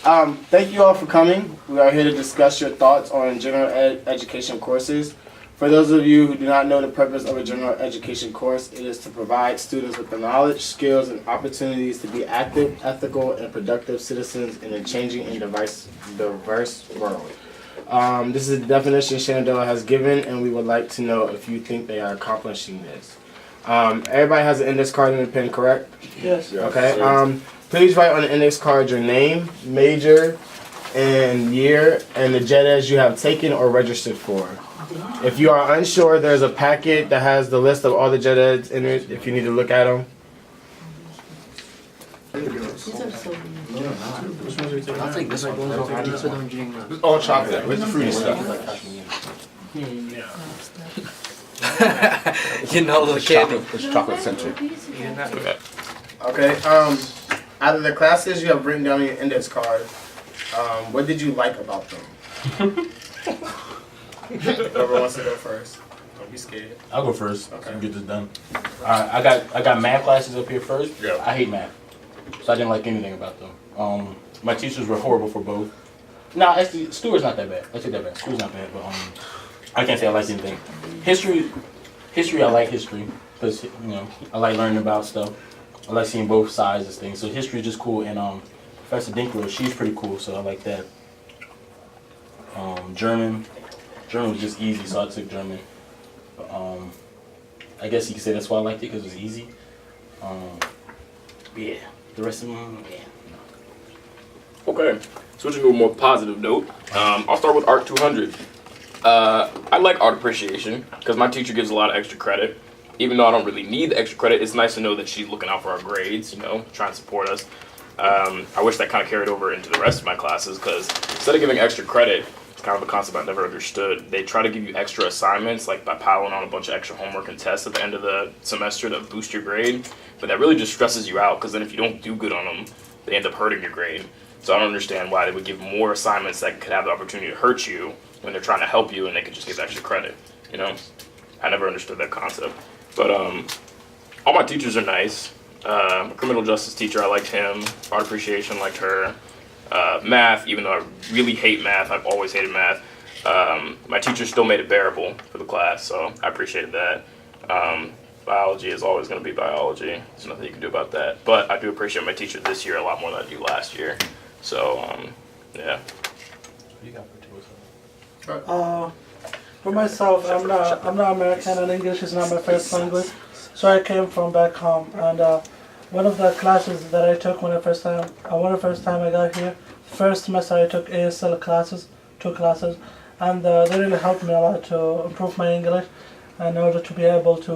Thank you all for coming. We are here to discuss your thoughts on general education courses. For those of you who do not know the purpose of a general education course, it is to provide students with the knowledge, skills, and opportunities to be active, ethical, and productive citizens in a changing and diverse world. This is the definition Shenandoah has given, and we would like to know if you think they are accomplishing this. Everybody has an index card and a pen, correct? Yes. Okay. Please write on the index card your name, major, and year, and the JEDs you have taken or registered for. If you are unsure, there's a packet that has the list of all the JEDs in it if you need to look at them. I'll take this one. It's all chocolate. Where's the fruity stuff? You know, little kid. It's chocolate centered. Okay. Out of the classes you have written down on your index card, what did you like about them? Whoever wants to go first. Don't be scared. I'll go first. Okay. So we can get this done. Alright, I got math classes up here first. Yeah. I hate math, so I didn't like anything about them. My teachers were horrible for both. No, actually, Stewart's not that bad. I take that back. Stewart's not bad, but I can't say I liked anything. History, I like history because I like learning about stuff. I like seeing both sides of things. So history is just cool, and Professor Dinkler, she's pretty cool, so I like that. German was just easy, so I took German. But, I guess you could say that's why I liked it, because it was easy. Yeah, the rest of them, yeah. Okay, switching to a more positive note, I'll start with Art 200. I like art appreciation because my teacher gives a lot of extra credit. Even though I don't really need the extra credit, it's nice to know that she's looking out for our grades, trying to support us. I wish that kind of carried over into the rest of my classes because instead of giving extra credit, it's kind of a concept I never understood. They try to give you extra assignments, like by piling on a bunch of extra homework and tests at the end of the semester to boost your grade. But that really just stresses you out because then if you don't do good on them, they end up hurting your grade. So I don't understand why they would give more assignments that could have the opportunity to hurt you when they're trying to help you and they could just give extra credit, I never understood that concept. But all my teachers are nice. My criminal justice teacher, I liked him. Art appreciation, liked her. Math, even though I really hate math, I've always hated math. My teacher still made it bearable for the class, so I appreciated that. Biology is always going to be biology. There's nothing you can do about that. But I do appreciate my teacher this year a lot more than I do last year. So, yeah. What do you got for For myself, I'm not American, and English is not my first language, so I came from back home. And one of the classes that I took when the first time I got here, first semester I took ASL classes, 2 classes, and they really helped me a lot to improve my English, in order to be able to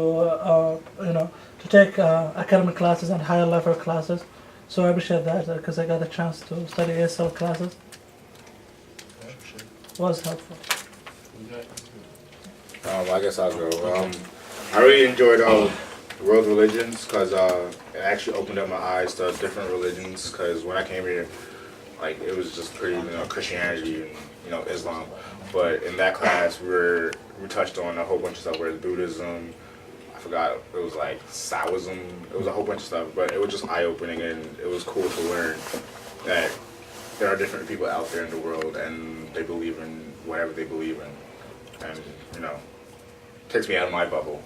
to take academic classes and higher level classes. So I appreciate that because I got a chance to study ASL classes. It was helpful. I guess I'll go. I really enjoyed world religions because it actually opened up my eyes to different religions. Because when I came here, it was just pretty Christianity and Islam. But in that class, we touched on a whole bunch of stuff. Where Buddhism, I forgot, it was like Taoism. It was a whole bunch of stuff. But it was just eye opening, and it was cool to learn that there are different people out there in the world, and they believe in whatever they believe in, and takes me out of my bubble.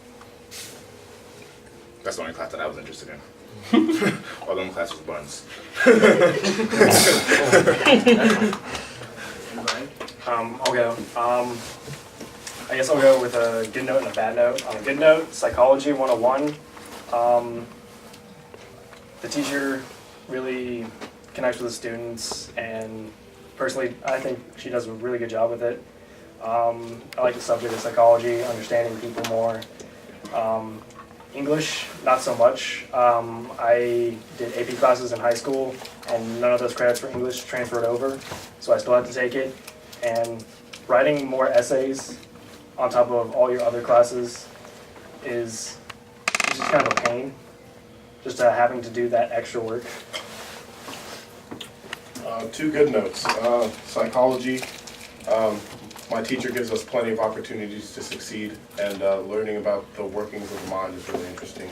That's the only class that I was interested in. All them classes were buns. I'll go. I guess I'll go with a good note and a bad note. On a good note, Psychology 101. The teacher really connects with the students, and personally, I think she does a really good job with it. I like the subject of psychology, understanding people more. English, not so much. I did AP classes in high school, and none of those credits for English transferred over, so I still had to take it. And writing more essays on top of all your other classes is just kind of a pain, just having to do that extra work. 2 good notes. Psychology. My teacher gives us plenty of opportunities to succeed, and learning about the workings of the mind is really interesting.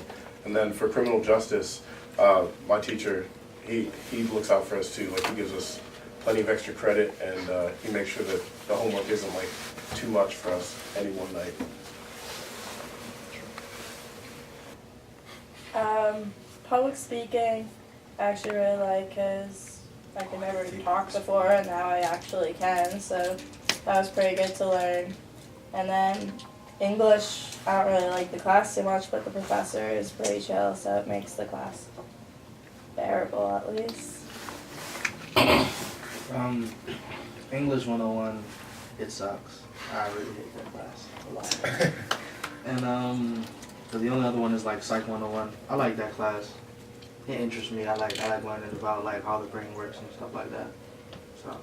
And then for criminal justice, my teacher, he looks out for us too. He gives us plenty of extra credit, and he makes sure that the homework isn't like too much for us any one night. Public speaking, I actually really like because I could never talk before and now I actually can, so that was pretty good to learn. And then English, I don't really like the class too much, but the professor is pretty chill, so it makes the class bearable at least. English 101, it sucks. I really hate that class a lot. And the only other one is like Psych 101. I like that class. It interests me. I like learning about like how the brain works and stuff like that. So.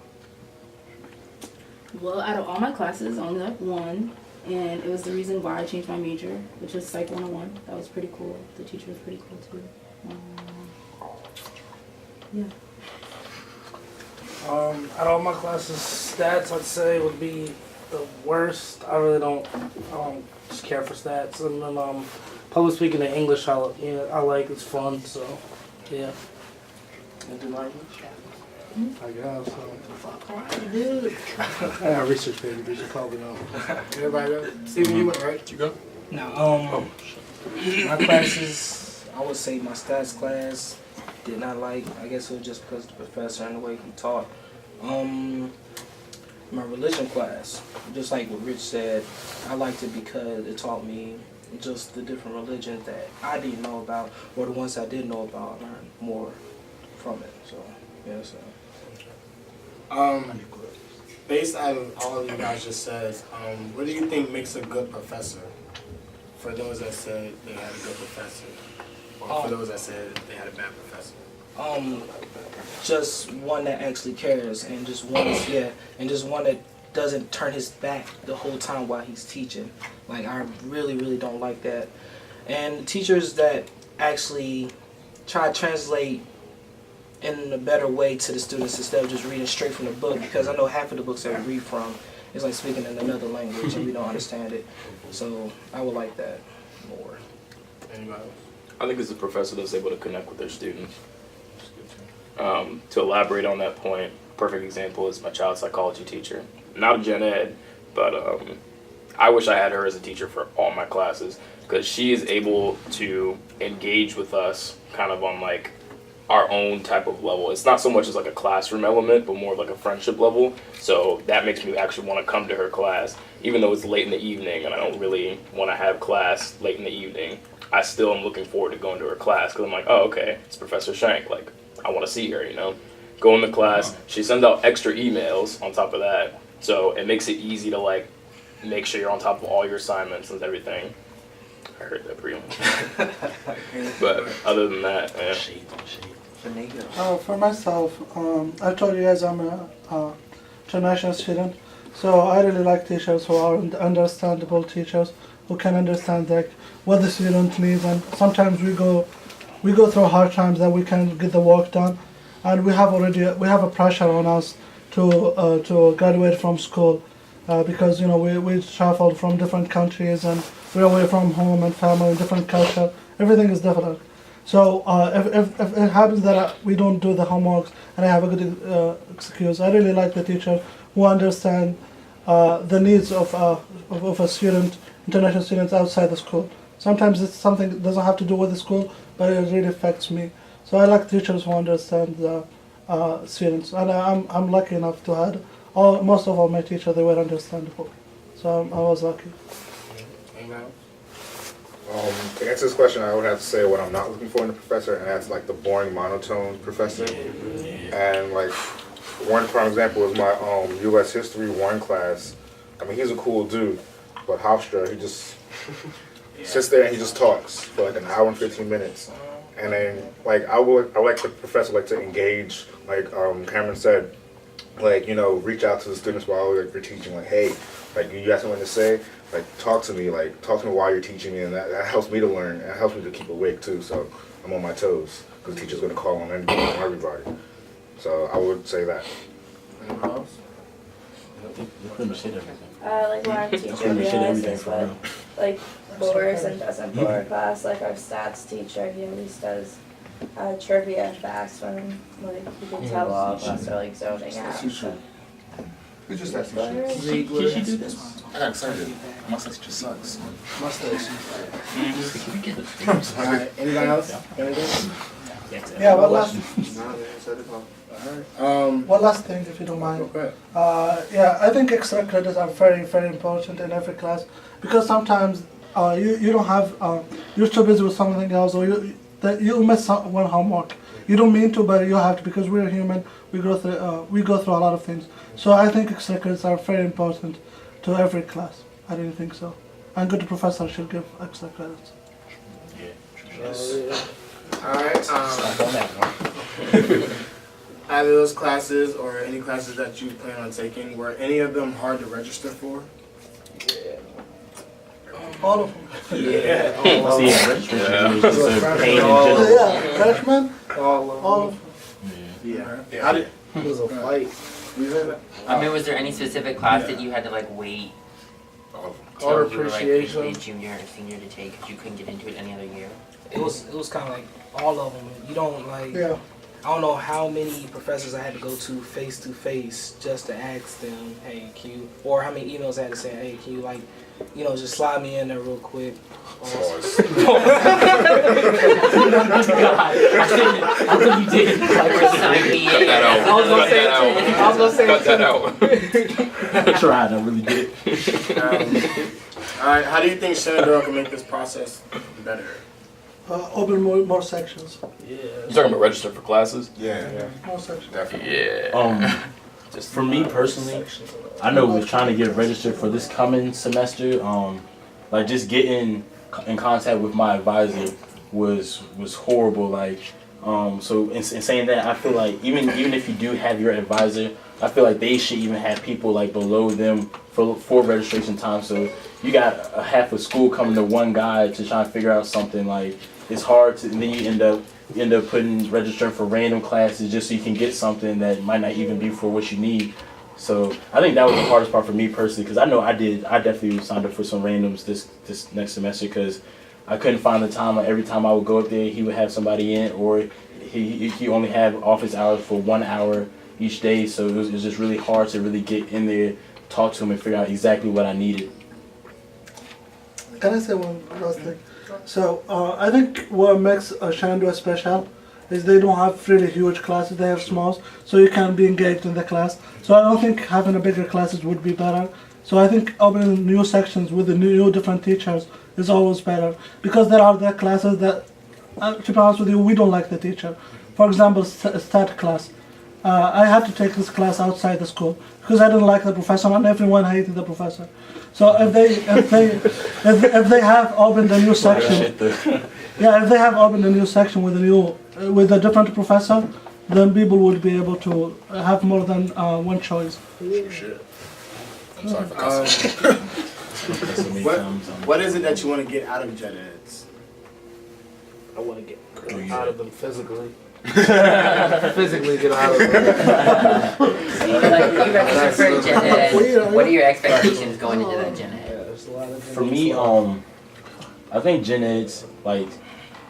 Well, out of all my classes, I only like one, and it was the reason why I changed my major, which was Psych 101. That was pretty cool. The teacher was pretty cool too. Yeah. Out of all my classes, stats I'd say would be the worst. I really don't just care for stats. And then public speaking in English, I like. It's fun. So yeah. And do language? I guess. Fuck right, dude. I got research paper. You should probably know. Everybody go? Steven, you went right? You go? Now, my classes, I would say my stats class did not like. I guess it was just because of the professor and the way he taught. My religion class, just like what Rich said, I liked it because it taught me just the different religions that I didn't know about, or the ones I did know about, I learned more from it. So, yeah, so. Based on all you guys just said, what do you think makes a good professor? For those that said they had a good professor, or for those that said they had a bad professor? Just one that actually cares, and just one that doesn't turn his back the whole time while he's teaching. Like, I really, really don't like that. And teachers that actually try to translate in a better way to the students instead of just reading straight from the book, because I know half of the books that we read from is like speaking in another language and we don't understand it. So I would like that more. Anybody else? I think it's a professor that's able to connect with their students. To elaborate on that point, perfect example is my child psychology teacher. Not a gen ed, but I wish I had her as a teacher for all my classes, because she is able to engage with us kind of on like our own type of level. It's not so much as like a classroom element, but more like a friendship level. So that makes me actually want to come to her class, even though it's late in the evening and I don't really want to have class late in the evening. I still am looking forward to going to her class, because I'm like, oh, okay, it's Professor Shank. Like, I want to see her, you know? Go in the class. She sends out extra emails on top of that. So it makes it easy to, like, make sure you're on top of all your assignments and everything. I heard that pretty much. But other than that, yeah. For myself, I told you guys I'm a international student, so I really like teachers who are understandable teachers who can understand like what the student needs, and sometimes we go through hard times that we can't get the work done, and we have a pressure on us to graduate from school because we traveled from different countries and we're away from home and family, different culture. Everything is different. So if it happens that we don't do the homeworks and I have a good excuse, I really like the teachers who understand the needs of a student, international students outside the school. Sometimes it's something that doesn't have to do with the school, but it really affects me. So I like teachers who understand the students, and I'm lucky enough to have most of all my teachers, they were understandable. So I was lucky. To answer this question, I would have to say what I'm not looking for in a professor, and that's like the boring monotone professor. And like one prime example is my U.S. History 1 class. I mean, he's a cool dude, but Hofstra, he just sits there and he just talks for like an hour and 15 minutes. And then like I like the professor like to engage, like Cameron said, like reach out to the students while like you're teaching, like hey, like you got something to say, like talk to me while you're teaching me, and that helps me to learn, and it helps me to keep awake too, so I'm on my toes, because the teacher's going to call on everybody. So I would say that. Anyone else? Like when our teacher realizes what like bores and doesn't bore class, like our stats teacher, he always does trivia and facts when like you can tell all of us are like zoning out. So. We just asked you. Can she do this? I got excited. My teacher sucks. Alright, anybody else? Anything? Yeah, one last Um, one last thing, if you don't mind. okay. Yeah, I think extra credits are very, very important in every class because sometimes you don't have you're too busy with something else or you miss one homework. You don't mean to, but you have to because we're human. We go through a lot of things. So I think extra credits are very important to every class. I didn't think so. And good professor should give extra credits. Alright, out of those classes or any classes that you plan on taking, were any of them hard to register for? All of them. Yeah. See, registration is just a pain in Yeah, general. freshmen, All all of them. Yeah. How did, it was a fight. I mean, was there any specific class that you had to like wait till Art you were like appreciation. in junior or senior to take because you couldn't get into it any other year? It was kind of like all of them. You don't like. Yeah. I don't know how many professors I had to go to face just to ask them, hey, can you, or how many emails I had to say, hey, can you like, just slide me in there real quick. Pause. God, I think you did. Cut that out. I was gonna say it too. I was gonna say Cut it that too. out. I tried, I really did. Alright, how do you think Shenandoah can make this process better? Open more sections. You talking about register for classes? Yeah, More sections. definitely. Yeah. Just for me personally, I know we're trying to get registered for this coming semester. Like just getting in contact with my advisor was horrible. Like, so in saying that, I feel like even if you do have your advisor, I feel like they should even have people like below them for registration time. So you got a half of school coming to one guy to try and figure out something. Like it's hard to, and then you end up registering for random classes just so you can get something that might not even be for what you need. So I think that was the hardest part for me personally because I know I definitely signed up for some randoms this next semester because I couldn't find the time. Like every time I would go up there, he would have somebody in, or he only have office hours for 1 hour each day. So it was just really hard to really get in there, talk to him, and figure out exactly what I needed. Can I say one last thing? So I think what makes Shenandoah special is they don't have really huge classes, they have smalls, so you can be engaged in the class. So I don't think having a bigger classes would be better. So I think opening new sections with the new different teachers is always better because there are the classes that, to be honest with you, we don't like the teacher. For example, stat class. I had to take this class outside the school because I didn't like the professor and everyone hated the professor. So if they have opened a new section, yeah, if they have opened a new section with a different professor, then people would be able to have more than one choice. Shit. I'm sorry for cussing. What is it that you want to get out of gen eds? I want to get out of them physically. Physically get out of them. So you register for a gen ed. What are your expectations going into that gen ed? For me, I think gen eds, like,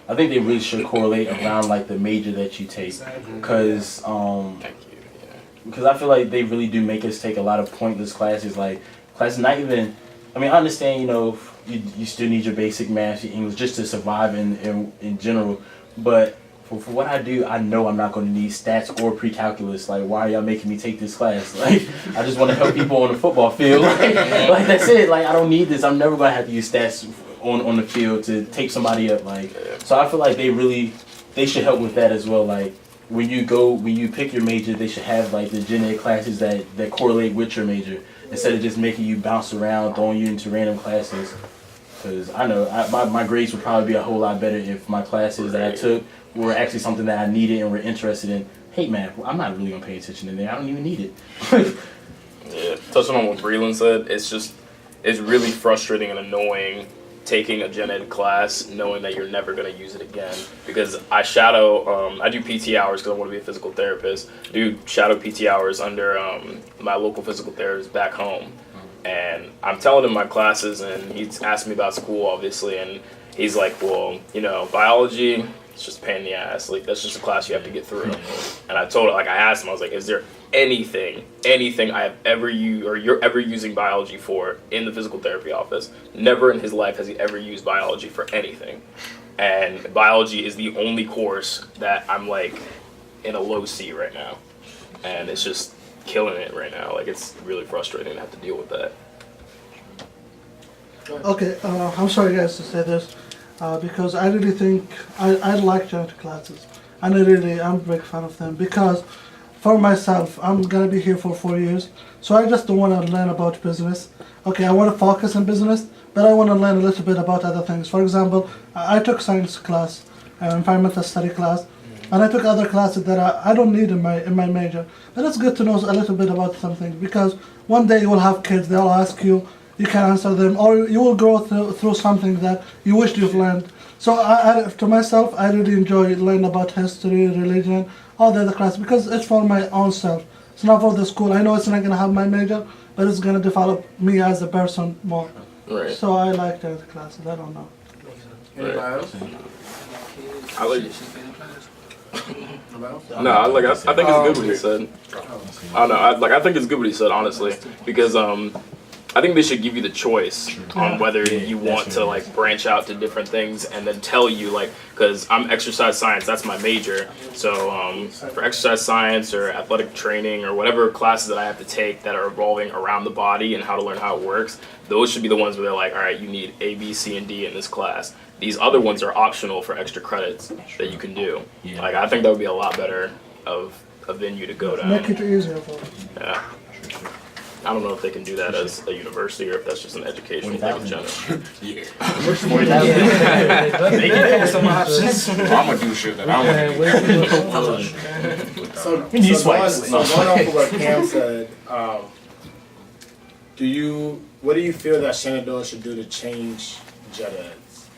I think they really should correlate around like the major that you take, because I feel like they really do make us take a lot of pointless classes, like classes not even. I mean, I understand, you still need your basic math, your English, just to survive in general, but for what I do, I know I'm not going to need stats or pre-calculus. Like, why are y'all making me take this class? Like, I just want to help people on the football field. Like that's it. Like, I don't need this. I'm never going to have to use stats on the field to take somebody up. Like, so I feel like they should help with that as well. Like, when you pick your major, they should have like the gen ed classes that correlate with your major instead of just making you bounce around, throwing you into random classes. Because I know my grades would probably be a whole lot better if my classes that I took were actually something that I needed and were interested in. Hey man, I'm not really gonna pay attention in there. I don't even need it. Yeah, touching on what Breland said, it's really frustrating and annoying taking a gen ed class knowing that you're never gonna use it again. Because I shadow, I do PT hours because I want to be a physical therapist. I do shadow PT hours under my local physical therapist back home. And I'm telling him my classes, and he's asking me about school, obviously, and he's like, well, biology, It's just a pain in the ass. Like, that's just a class you have to get through. And I told her, like, I asked him, I was like, is there anything I have ever used or you're ever using biology for in the physical therapy office? Never in his life has he ever used biology for anything. And biology is the only course that I'm like in a low C right now. And it's just killing it right now. Like, it's really frustrating to have to deal with that. Okay, I'm sorry guys to say this, because I really think I like genetic classes, and I'm a big fan of them, because for myself, I'm gonna be here for 4 years, so I just don't want to learn about business. Okay, I want to focus on business, but I want to learn a little bit about other things. For example, I took science class, environmental study class, and I took other classes that I don't need in my major, but it's good to know a little bit about something, because one day you will have kids, they'll ask you, you can answer them, or you will go through something that you wished you've learned. So to myself, I really enjoy learning about history, religion, all the other classes, because it's for my own self. It's not for the school. I know it's not going to have my major, but it's going to develop me as a person more. Right. So I like the classes, I don't know. Anybody else? I like. No, I think it's good what he said. I don't know. I think it's good what he said, honestly, because I think they should give you the choice on whether you want to like branch out to different things, and then tell you, like, because I'm exercise science, that's my major. So for exercise science or athletic training or whatever classes that I have to take that are revolving around the body and how to learn how it works, those should be the ones where they're like, all right, you need A, B, C, and D in this class. These other ones are optional for extra credits that you can do. Like, I think that would be a lot better of a venue to go down. Make it easier for them. Yeah. I don't know if they can do that as a university or if that's just an educational thing in general. Yeah. They can have some options. I'm gonna do shit that I want to do. So going off of what Cam said, what do you feel that Shenandoah should do to change gen eds?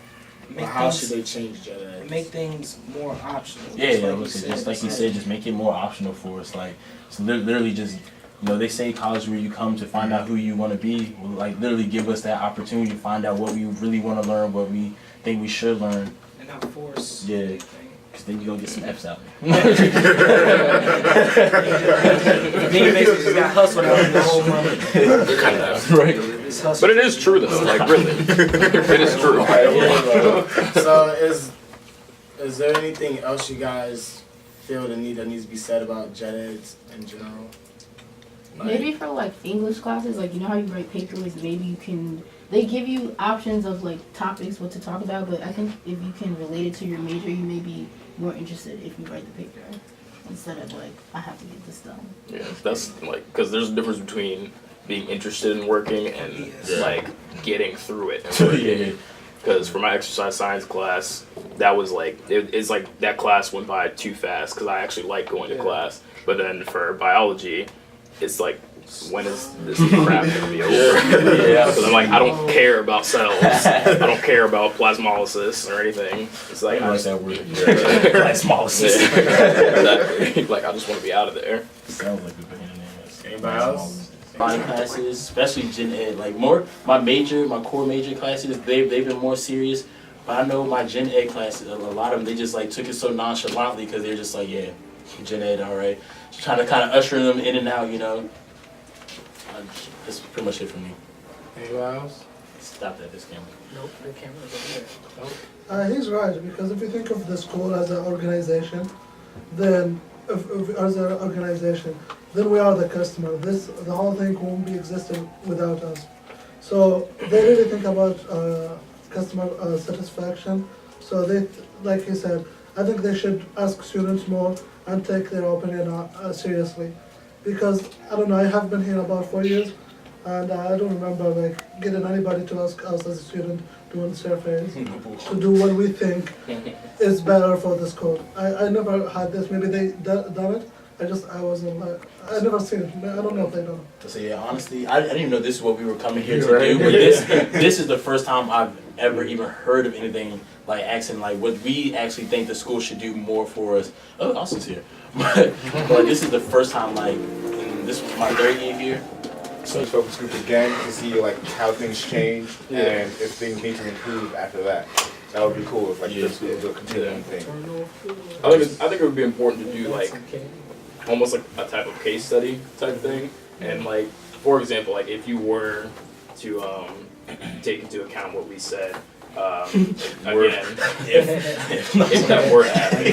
Or how should they change gen eds? Make things more optional. Just like you said, just make it more optional for us. Like, it's literally just, you know, they say college where you come to find out who you want to be. Well, like, literally give us that opportunity to find out what we really want to learn, what we think we should learn. And not force. Yeah. Because then you're going to get some F's out. Then you basically just got hustled out of the whole month. Kind of, right? But it is true, though. Like, really. It is true. So is there anything else you guys feel that needs to be said about gen eds in general? Maybe for like English classes, like, you know how you write papers, maybe you can, they give you options of like topics, what to talk about, but I think if you can relate it to your major, you may be more interested if you write the paper instead of like, I have to get this done. Yeah, that's like, because there's a difference between being interested in working and like getting through it. Yeah. Because for my exercise science class, that was like, it's like that class went by too fast because I actually like going to class. But then for biology, it's like, when is this crap gonna be over? Yeah, because I'm like, I don't care about cells. I don't care about plasmolysis or anything. It's like, I like that word. Plasmolysis. Exactly. Like, I just want to be out of there. Sounds like a pain in the ass. Anybody else? My classes, especially gen ed, like more my core major classes, they've been more serious. But I know my gen ed classes, a lot of them, they just like took it so nonchalantly because they're just like, yeah, gen ed, all right. Just trying to kind of usher them in and out, you know. That's pretty much it for me. Anybody else? Stop that, this camera. Nope, the camera's over there. He's right, because if you think of the school as an organization, then then we are the customer. The whole thing won't be existing without us. So they really think about customer satisfaction. So they, like he said, I think they should ask students more and take their opinion seriously. Because, I don't know, I have been here about 4 years, and I don't remember like getting anybody to ask us as a student doing surveys to do what we think is better for the school. I never had this. Maybe they done it. I wasn't like, I never seen it. I don't know if they done it. So yeah, honestly, I didn't even know this is what we were coming here to do. But this is the first time I've ever even heard of anything like asking like what we actually think the school should do more for us. Oh, Austin's here. But this is the first time, like, and this was my 3rd year here. So you focus group again to see like how things change and if things need to improve after that. That would be cool if like this was a continuing thing. I think it would be important to do like almost like a type of case study type thing, and like for example, like if you were to take into account what we said. Again, if that were to happen,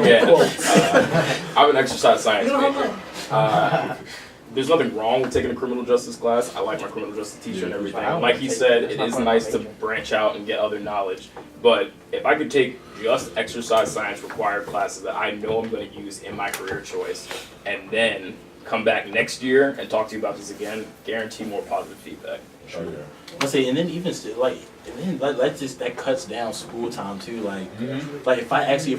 again, I'm an exercise science major. There's nothing wrong with taking a criminal justice class. I like my criminal justice teacher and everything. Like he said, it is nice to branch out and get other knowledge. But if I could take just exercise science required classes that I know I'm going to use in my career choice, and then come back next year and talk to you about this again, guarantee more positive feedback. Sure. I say, and then even still, like, and then let's just that cuts down school time too. Like, like if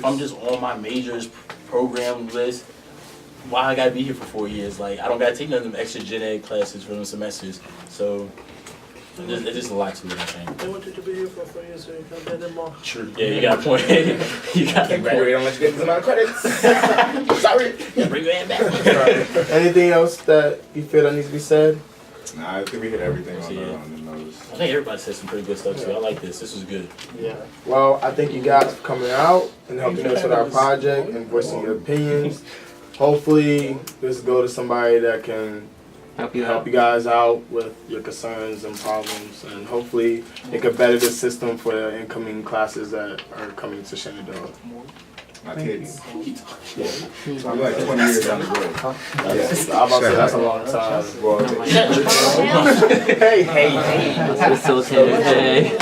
I'm just on my majors program list, why I gotta be here for 4 years? Like, I don't gotta take none of them extra gen ed classes for them semesters. So it's just a lot to it, I think. They want you to be here for 4 years so you can get them more. True. Yeah, you got a point. You got a point. Graduate unless you get this amount of credits. Sorry. Bring your hand back. Anything else that you feel that needs to be said? Nah, I think we hit everything on the nose. I think everybody said some pretty good stuff too. I like this. This was good. Yeah. Well, I thank you guys for coming out and helping us with our project and voicing your opinions. Hopefully, this go to somebody that can help you guys out with your concerns and problems, and hopefully it could better the system for the incoming classes that are coming to Shenandoah. My kids. Yeah. I'm like 20 years down the road. I'm about to say that's a long time. Well, Hey, hey, hey. Facilitator, hey.